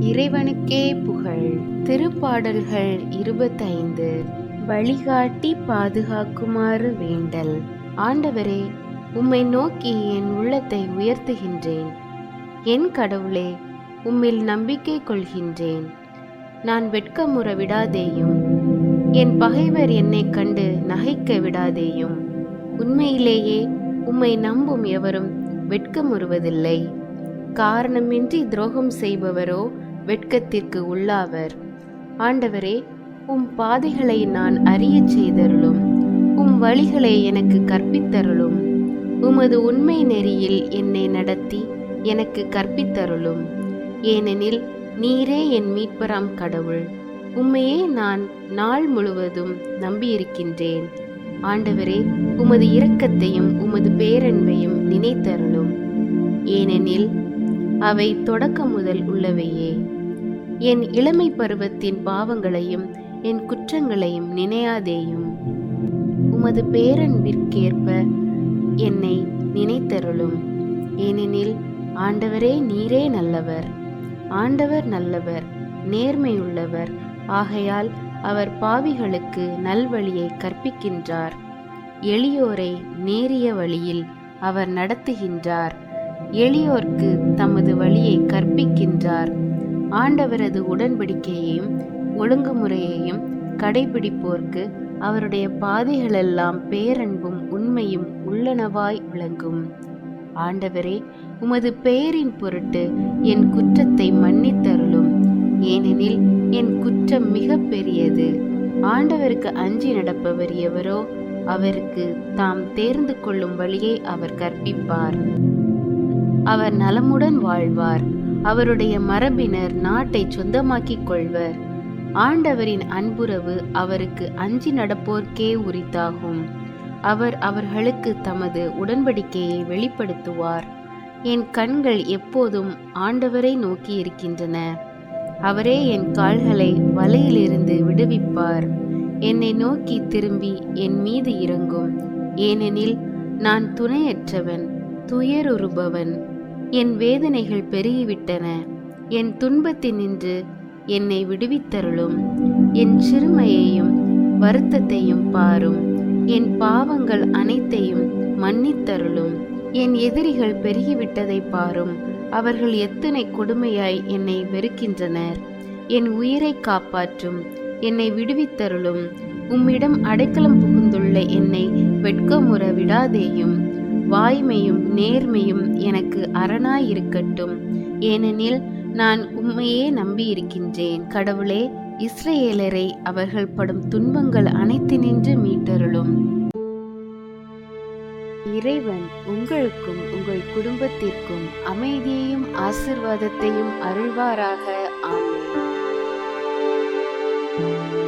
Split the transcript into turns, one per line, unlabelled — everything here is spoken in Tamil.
இறைவனுக்கே புகழ். திருப்பாடல்கள் 25. வழிகாட்டி பாதுகாக்குமாறு வேண்டல். ஆண்டவரே, உம்மை நோக்கி என் உள்ளத்தை உயர்த்துகின்றேன். என் கடவுளே, உம்மில் நம்பிக்கை கொள்கின்றேன். நான் வெட்கமுற விடாதேயும், என் பகைவர் என்னைக் கண்டு நகைக்க விடாதேயும். உண்மையிலேயே உம்மை நம்பும் எவரும் வெட்கமுறுவதில்லை. காரணமின்றி துரோகம் செய்பவரோ வெட்கத்திற்கு உள்ளாவர். ஆண்டவரே, உம் பாதைகளை நான் அறியச் செய்தருளும். உம் வழிகளை எனக்கு கற்பித்தருளும். உமது உண்மை நெறியில் என்னை நடத்தி எனக்கு கற்பித்தருளும். ஏனெனில் நீரே என் மீட்பராம் கடவுள். உம்மையே நான் நாள் முழுவதும் நம்பியிருக்கின்றேன். ஆண்டவரே, உமது இரக்கத்தையும் உமது பேரன்பையும் நினைத்தருளும். ஏனெனில் அவை தொடக்கம் முதல் உள்ளவையே. என் இளமை பருவத்தின் பாவங்களையும் என் குற்றங்களையும் நினையாதேயும். உமது பேரன்பிற்கேற்ப என்னை நினைத்தருளும். ஏனெனில் ஆண்டவரே, நீரே நல்லவர். ஆண்டவர் நல்லவர், நேர்மையுள்ளவர். ஆகையால் அவர் பாவிகளுக்கு நல்வழியை கற்பிக்கின்றார். எளியோரை நேரிய வழியில் அவர் நடத்துகின்றார். எளியோர்க்கு தமது வழியை கற்பிக்கின்றார். ஆண்டவரது உடன்படிக்கையையும் ஒழுங்குமுறையையும் கடைபிடிப்போர்க்கு அவருடைய பாதைகளெல்லாம் பேரன்பும் உண்மையும் உள்ளனவாய் விளங்கும். ஆண்டவரே, உமது பெயரின் பொருட்டு என் குற்றத்தை மன்னித்தருளும். ஏனெனில் என் குற்றம் மிக பெரியது. ஆண்டவருக்கு அஞ்சி நடப்பவர் எவரோ அவருக்கு தாம் தேர்ந்து கொள்ளும் வழியை அவர் கற்பிப்பார். அவர் நலமுடன் வாழ்வார். அவருடைய மரபினர் நாட்டை சொந்தமாக்கிக் கொள்வர். ஆண்டவரின் அன்புறவு அவருக்கு அஞ்சி நடப்போர்க்கே உரித்தாகும். அவர் அவர்களுக்கு தமது உடன்படிக்கையை வெளிப்படுத்துவார். என் கண்கள் எப்போதும் ஆண்டவரை நோக்கி இருக்கின்றன. அவரே என் கால்களை வலையிலிருந்து விடுவிப்பார். என்னை நோக்கி திரும்பி என் மீது இறங்கும். ஏனெனில் நான் துணையற்றவன், துயருறுபவன். என் வேதனைகள் பெருகிவிட்டன. என் துன்பத்தினின்று என்னை விடுவித்தருளும். என் சிறுமையையும் வருத்தத்தையும் பாரும். என் பாவங்கள் அனைத்தையும் மன்னித்தருளும். என் எதிரிகள் பெருகிவிட்டதை பாரும். அவர்கள் எத்தனை கொடுமையாய் என்னை வெறுக்கின்றனர். என் உயிரை காப்பாற்றும். என்னை விடுவித்தருளும். உம்மிடம் அடைக்கலம் புகுந்துள்ள என்னை வெட்கமுற விடாதேயும். வாய்மையும் நேர்மையும் எனக்கு அரணாயிருக்கட்டும். ஏனெனில் நான் உம்மையே நம்பியிருக்கின்றேன். கடவுளே, இஸ்ரவேலரை அவர்கள் படும் துன்பங்கள் அனைத்தினின்று மீட்டருளும். இறைவன் உங்களுக்கும் உங்கள் குடும்பத்திற்கும் அமைதியையும் ஆசீர்வாதத்தையும் அருள்வாராக. ஆமென்.